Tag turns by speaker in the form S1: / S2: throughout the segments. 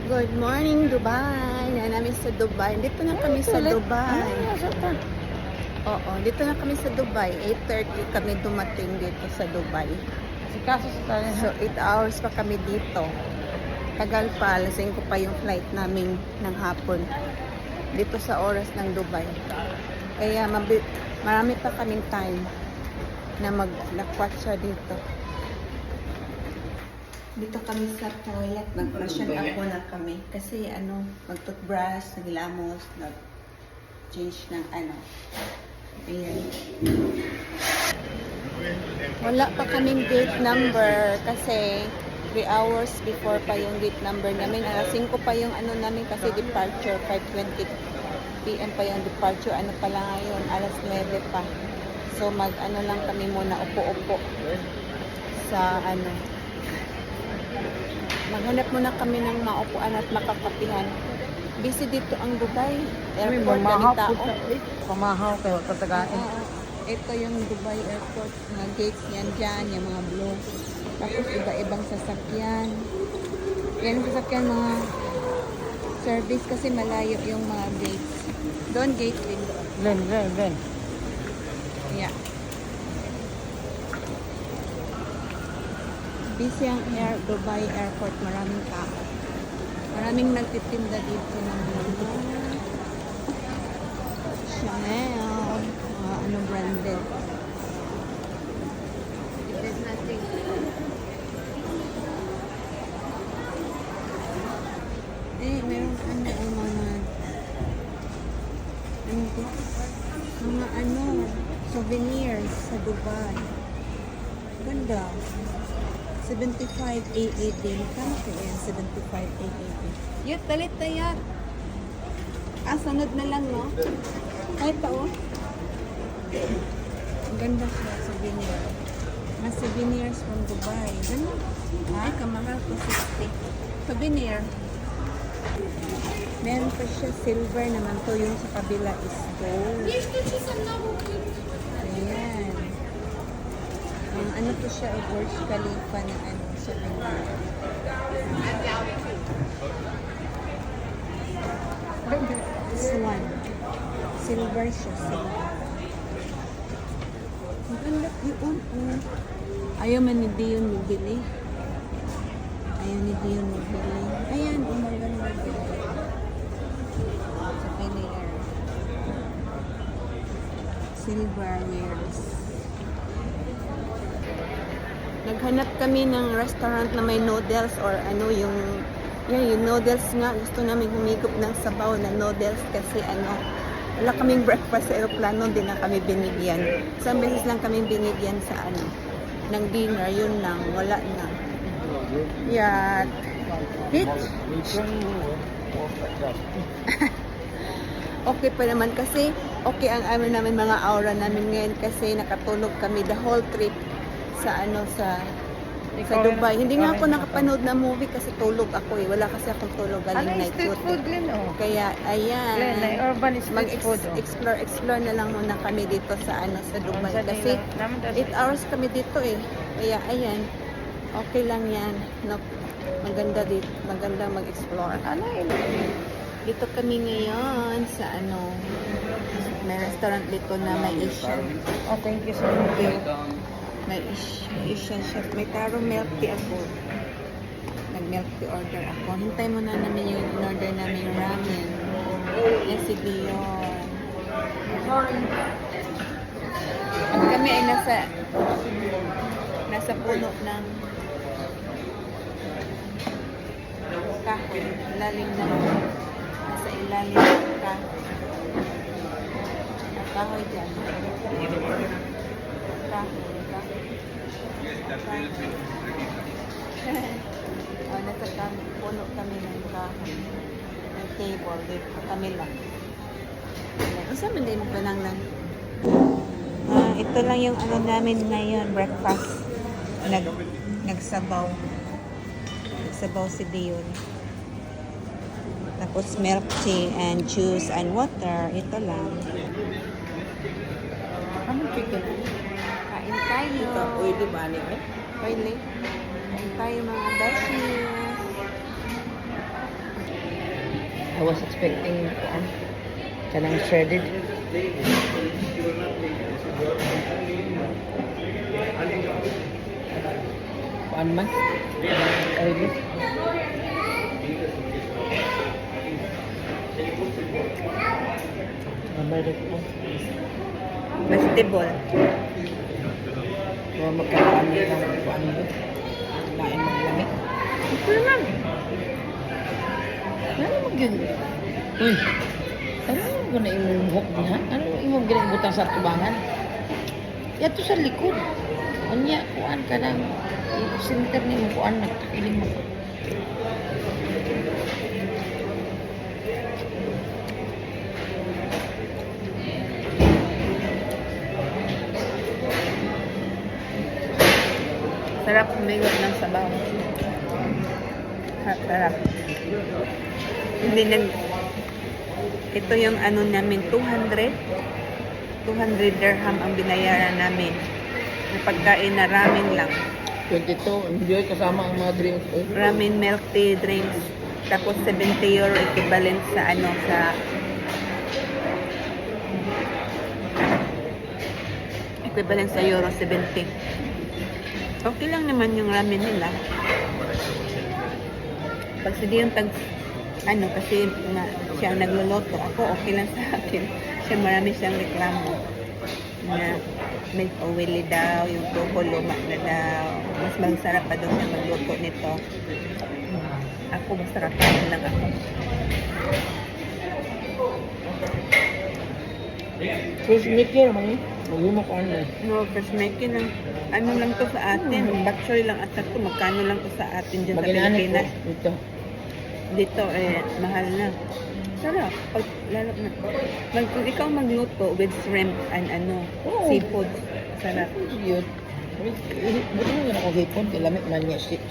S1: Good morning, Dubai. Na namin sa Dubai. Dito na kami sa Dubai. Oo, dito na kami sa Dubai. 8:30 kami dumating dito sa Dubai. So, 8 hours pa kami dito. Tagal pa. Lasing ko pa yung flight namin ng hapon. Dito sa oras ng Dubai. Kaya marami pa kaming time na mag-lakwatsa dito. Dito kami sa toilet, nag-freshen up na kami. Kasi mag-toothbrush, naghilamos, nag-change ng Ayan. Wala pa kaming gate number kasi 3 hours before pa yung gate number namin. Alas 5 pa yung namin kasi departure, 5:20 PM pa yung departure. Pa lang ngayon, alas 9 pa. So lang kami muna, upo-upo sa maghanap muna kami ng maupuan at makakapihan. Busy dito ang Dubai. Airport na tao.
S2: Pamahaw kayo tatagain.
S1: Ito yung Dubai Airport. Mga gates yan dyan, yung mga blue. Tapos iba-ibang sasakyan. Yan ang sasakyan mga service kasi malayo yung mga gates. Doon gate din.
S2: Len.
S1: Yeah. Busy ang Dubai Airport. Maraming tao. Maraming nagtitinda dito ng mga Chanel. Branded. There's nothing. Meron mga souvenirs sa Dubai. Ganda. 75,880 din. Kano ko yan? 75,880. Yut, talit na yan. Sunod na lang, no? Kahit pa, Ang ganda siya, souvenir. Mga souvenirs from Dubai. Ganda. Ay, kamahal ko 60. Souvenir. Meron pa siya silver naman to. Yung sa kabila is gold. Ayan. To siya, Burj Khalifa na souvenir. This one. Silver siya, silver. Maganda yun. Ayaw man ni Dion magbili. Ayan, maganda magbili. Souvenir. Silverwares. Naghanap kami ng restaurant na may noodles or yung noodles nga. Gusto namin humigop ng sabaw na noodles kasi wala kaming breakfast sa aeroplano, din na kami binigyan. Isang beses lang kami binigyan sa ng dinner, yun lang, wala na. Yeah. Okay pa naman kasi okay ang namin mga aura namin ngayon kasi nakatulog kami the whole trip sa Dubai. Hindi nga ako nakapanood na movie kasi tulog ako Wala kasi akong tulog galing night
S2: food.
S1: Kaya ayan.
S2: Urban street food.
S1: Explore na lang muna kami dito sa Dubai kasi 8 hours kami dito Kaya ayan. Okay lang yan. No, maganda dito. Maganda mag-explore. Dito kami ngayon sa may restaurant dito na may Asian.
S2: Oh, thank you so much.
S1: May Asian chef. May taro milk tea ako. Nag-milk tea order ako. Hintay mo na namin yung in-order namin ramen. Yan si Dion. At kami ay nasa puno ng kahoy. Ilalim na. Nasa ilalim ng kahoy. Ang kahoy dyan. Nasa puno kami ng kahoy. Ng table. Dito kami lang. Isa man din ba lang ito lang yung namin ngayon, breakfast. Nagsabaw. Nagsabaw si Dion. Tapos milk tea and juice and water. Ito lang. Chicken. Kain tayo.
S2: Pwede ba niya?
S1: Pwede. Kain tayo mga beshi.
S2: I was expecting kanang shredded. Kuan man? Oily. Mabalit po.
S1: Vegetable.
S2: Kung magkakaan nila ng kuan nito. Lain maglamig. Ito naman. Ano mag-yun? Uy. Ano mo na imuhok niya? Ano mo imong ginibutang sa tubangan? Yato sa likod. Anya, kuan ka ng center ni mo, kuan nagtakiling mo.
S1: Sarap humigot ng sabaw. Sarap. Hindi ito yung ano namin, 200 dirham ang binayaran namin. Yung pagkain na ramen lang.
S2: 22, enjoy kasama ang mga drinks.
S1: Ramen milk tea drinks. Tapos 70 euro equivalent sa ano, sa equivalent sa euro 70. Okay lang naman yung ramen nila. Pag si Dion ano, kasi nga siya nagluluto. Ako, okay lang sa akin. Siya marami siyang reklamo. Na may oily daw, yung tuko luma na daw. Mas masarap pa daw siya magluto nito. Ako, basta kakain lang ako.
S2: First maker man eh. Maguma ko ano.
S1: No, first making lang. Ano lang to sa atin. Batchoy lang at ito. Magkano lang to sa atin dyan sa
S2: Maginanit
S1: Pilipinas.
S2: po ito.
S1: Dito, mahal na. Sarap. Pag, lalo na. Kung ikaw magluto with shrimp and seafood, sarap.
S2: Cute. Buti mo yun ako hipon. Lamit man niya chick.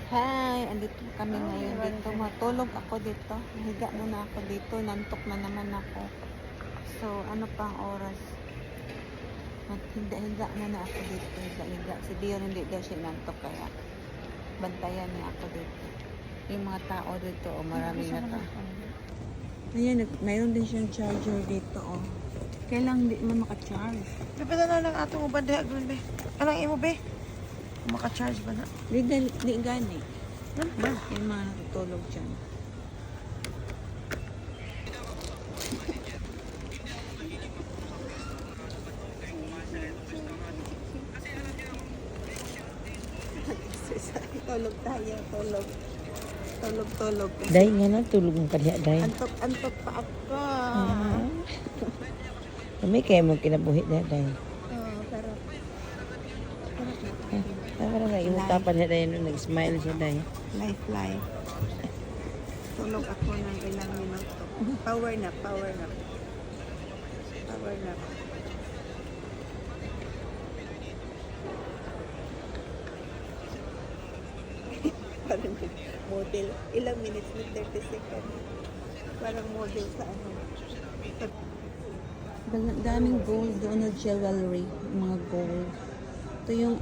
S1: Hi! Andito kami ngayon dito. Matulog ako dito. Higa muna ako dito. Nantok na naman ako. So, ano pa ang oras? Maghiga-higa muna ako dito. Higa-higa. Si Dion hindi daw siya nantok kaya bantayan niya ako dito. Yung mga tao dito, marami na to. Ayan, mayroon din siyang charger dito, Kailang hindi mo maka-charge.
S2: Dapat na lang ato mo ba diha gud be? Anong imo be? Maka-charge ba na?
S1: Di gani. Ano ba? Yung mga natutulog dyan. Tulog tayo, tulog. Tulog.
S2: Day nga na tulog mo kadiha day.
S1: Antok pa ako.
S2: Kami kay mo kinabuhi day day.
S1: Sarap.
S2: Para nga imo tapan day no nag-smile siya day.
S1: Life. Tulog ako ng ilang minuto. Power nap. Parang model. Ilang minutes na 30 seconds. Parang model sa ano. Daming gold doon na jewelry. Mga gold. Ito yung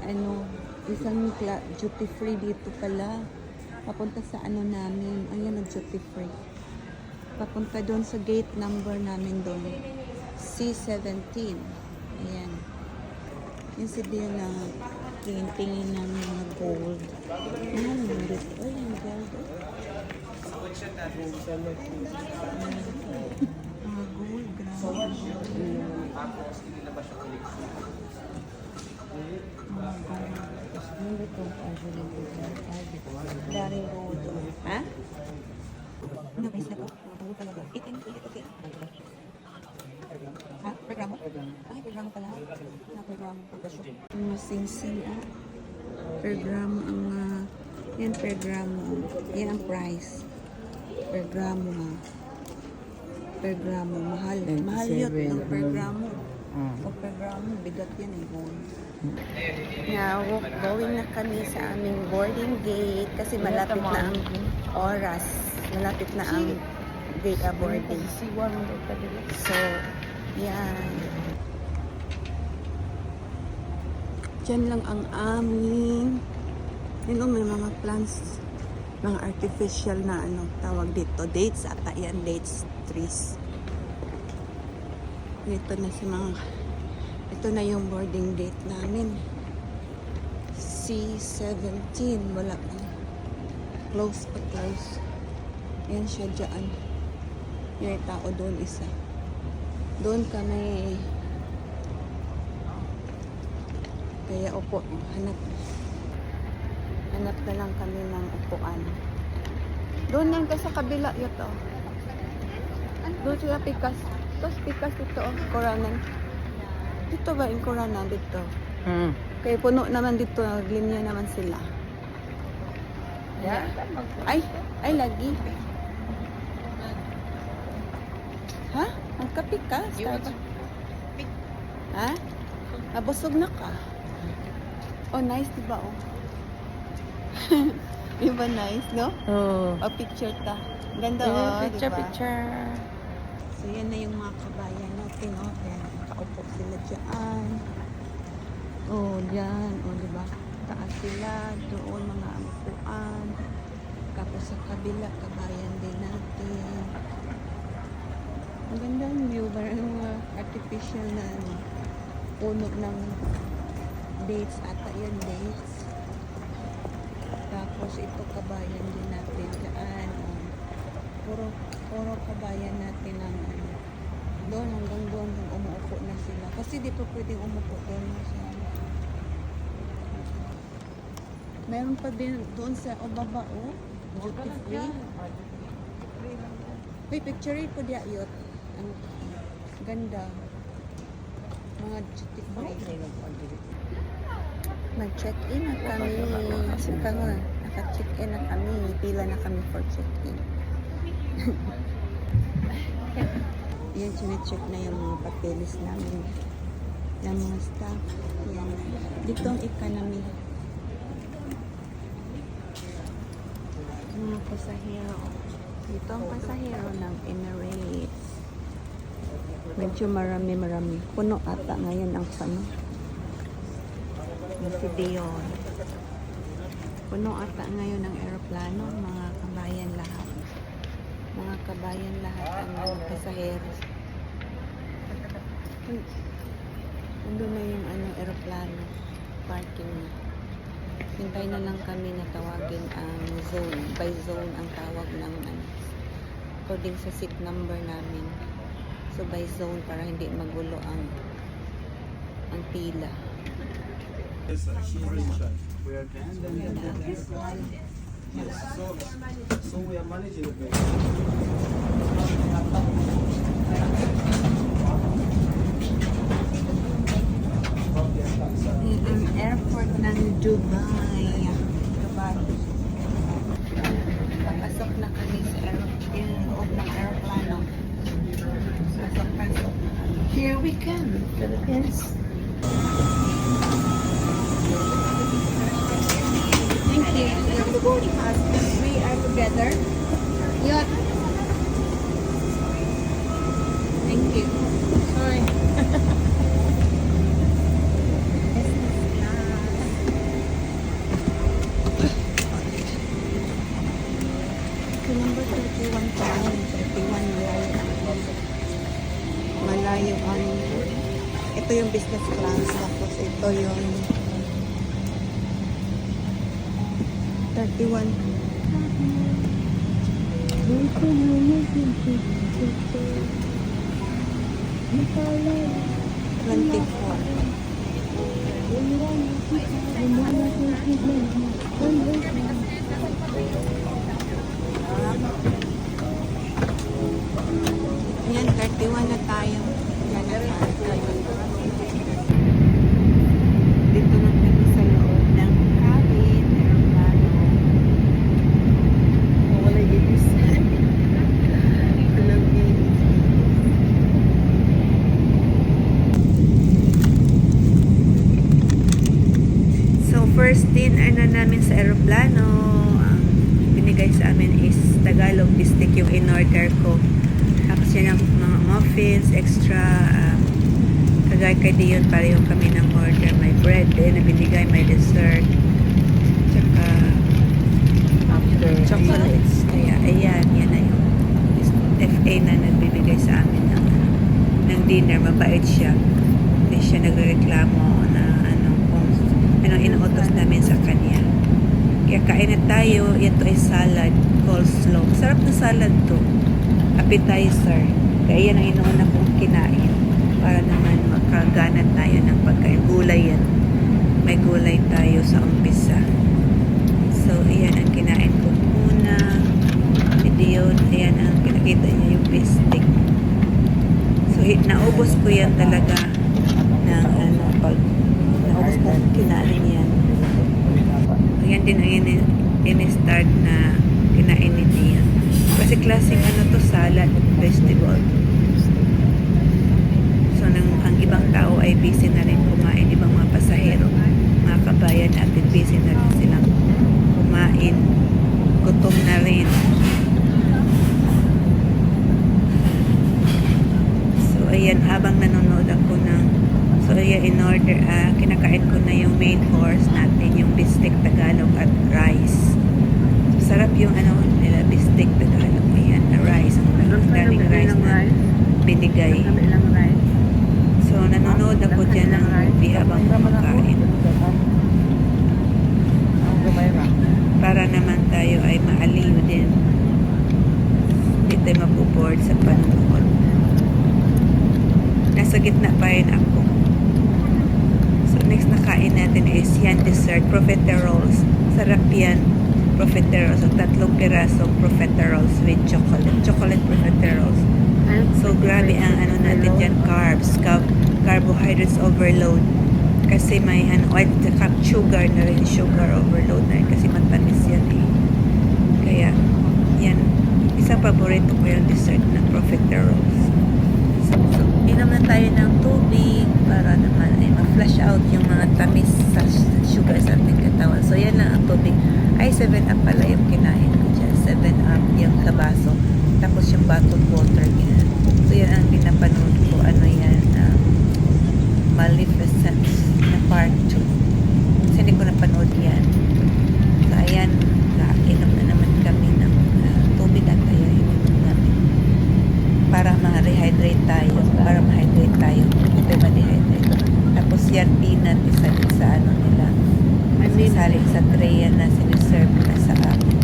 S1: isang duty free dito pala. Papunta sa namin. Ayan, duty free. Papunta doon sa gate number namin doon. C17. Ayan. Yung sabihin na tingin ng mga gold. Mahal mo dito. Ay, ang gold. Mga gold, grabe. Daming gold. Ha? Nabis na to. Gold talaga. Okay. Ha? Programo? Ay, programo pala. Programo. Mga sing-sing, Programo ang yan, programo. Yan ang price. Programo, Programo. Mahal yun. Ang programo. Pag programo, bigat yan gold. Now, going na kami sa aming boarding gate kasi malapit na ang oras. Malapit na ang gate boarding. So, yan. Diyan lang ang aming may mga plants mga artificial na ano, tawag dito, dates ata yan, dates trees. Ito na si mga, ito na yung boarding date namin. C17, wala pa. Close pa, close. Ayan siya dyan. Yung tao doon isa. Doon kami. Kaya upo, hanap na lang kami ng upuan. Doon yan ka sa kabila ito. Doon sila pikas. Tapos pikas ito, Koranan. Dito ba yung Koranan dito? Kaya puno naman dito, linya naman sila.
S2: Yeah.
S1: Ay lagi. Ha? Ang kapikas? Ha? Nabusog na ka? Oh, nice, diba? Oh. Diba nice, no?
S2: Oh.
S1: Oh, picture ta. Ganda,
S2: Yeah,
S1: oh,
S2: picture,
S1: diba?
S2: picture.
S1: So, yan na yung mga kabayan natin, oh. Ayan, nakaupo sila dyan. Oh, dyan. Oh, diba? Taas sila. Doon, mga upuan. Tapos sa kabila, kabayan din natin. Ang ganda ng view. Parang mga artificial na ano, puno ng dates. Ata yan, dates. Tapos ito kabayan din natin dyan. Puro kabayan natin ang ano. Doon hanggang doon umuupo na sila. Kasi di pa pwedeng umupo doon sa meron pa din doon sa baba, oh. Duty free. Uy, picture ko diya yun. Ang ganda. Mga duty free. Nag-check-in na kami. Sika nga, naka-check-in na kami. Pila na kami for check-in. Yan, sine-check na yung mga papeles namin. Yung mga staff. Yan. Dito ang economy. Mga pasahero. Dito ang pasahero ng Emirates. Medyo marami. Puno ata ngayon ang pano. Si Dion. Puno ata ngayon ang aeroplano, mga kabayan lahat. Mga kabayan lahat ang mga pasahero. Nandun na yung aeroplano. Parking na. Hintay na lang kami na tawagin ang zone. By zone ang tawag ng according sa seat number namin. So by zone para hindi magulo ang pila.
S3: Yes, she's really shy. We are yes, so we are managing the
S1: Ang airport ng Dubai. Papasok na kami sa loob ng aeroplano. Pasok.
S2: Here we come, Philippines.
S1: Thank you. The boarding pass. We are together. Yun. Thank you. Sorry. Number 31 pa. 31 malayo ang ito yung business class tapos ito yung 31 Yan, 31 na tayo. Yan na tayo. Dito na kami sa loob ng cabin. Aeroplano. Wala ibis. Walang ibis. So, first dinner na namin sa aeroplano. Ang binigay sa amin is Tagalog bistek yung in-order ko. Tapos yan ang mga muffins, extra kagay kay Dion pareho kami ng order. May bread din na binigay, may dessert. Tsaka chocolates. Kaya ayan, yan na yung FA na nagbibigay sa amin ng dinner. Mabait siya. Hindi siya nagreklamo na kung anong inuutos namin sa kanya. Kaya kain na tayo. Ito ay salad, coleslaw. Sarap na salad to. Appetizer. Kaya yan ang inuuna kong kinain. Para naman makagana tayo ng pagkain. Gulay yan. May gulay tayo sa umpisa. So, ayan ang kinain ko muna. Video, ayan ang pinakita niya yung beef stick. So, naubos ko yan talaga ng pag naubos ko kinain yan. Ayan din ang in-start na kinain ni Tia. Kasi klaseng to, salad, vegetable. So, ang ibang tao ay busy na rin kumain. Ibang mga pasahero, mga kabayan natin, busy na rin silang kumain. Gutom na rin. So, ayan, habang nanonood ako so, ayan, in order, kinakain ko na yung main course natin, yung bistek Tagalog at rice. Sarap yung nila, bistek Tagalog. Ayan, rice. Ang daming rice na binigay. So, nanonood ako dyan ng movie habang kumakain. Para naman tayo ay maaliw din. Hindi tayo mabuboard sa panonood. Nasa gitna pa rin ako. So, next na kain natin is yan dessert, profiteroles. Sarap yan, profiteroles. So, 3 pirasong profiteroles with chocolate. Chocolate profiteroles. So, grabe ang natin dyan, carbs. Carbohydrates overload. Kasi may white sugar na rin. Sugar overload na rin. Kasi matamis yan eh. Kaya, yan. Isang paborito ko yung dessert na profiteroles. So, inom na tayo ng tubig para naman ay ma-flush out yung mga tamis sa sugar sa ating katawan. So, yan lang ang tubig. Ay, 7-up pala yung kinain ko dyan. 7-up yung kabaso. Tapos yung bottled water yan. So, yan ang pinapanood ko. Yan? Maleficent na part 2. Kasi hindi ko napanood yan. So, ayan. Inom na naman kami ng tubig at tayo inom namin. Para ma-rehydrate tayo. Para ma-hydrate tayo. Hindi tayo ma-dehydrate. Tapos yan, peanut. Isa din sa nila. Sali sa tray yan na siniserve na sa amin.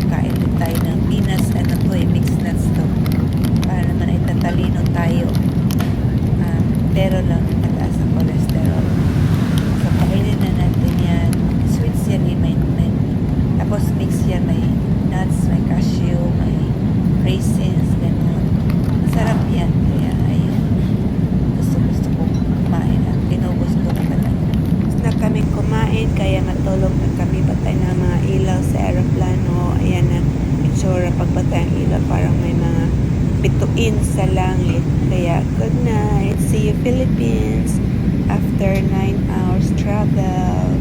S1: Kain din tayo ng peanuts. Mixed nuts to. Para naman ay tatalino tayo. Pero lang nataas ang cholesterol. So, kainin na natin yan. Sweets yan may tapos mix yan, may nuts, may cashew, may raisins, gano'n. Masarap yan. Kaya, ayun. Gusto ko kumain at tinubos ko na talaga. Gusto na kami kumain, kaya matulog na kami. Patay na mga ilaw sa aeroplano. Ayan na, itsura pagbatay ang ilaw. Parang may mga bituin sa langit. Kaya, good night. See you, Philippines. After 9 hours travel.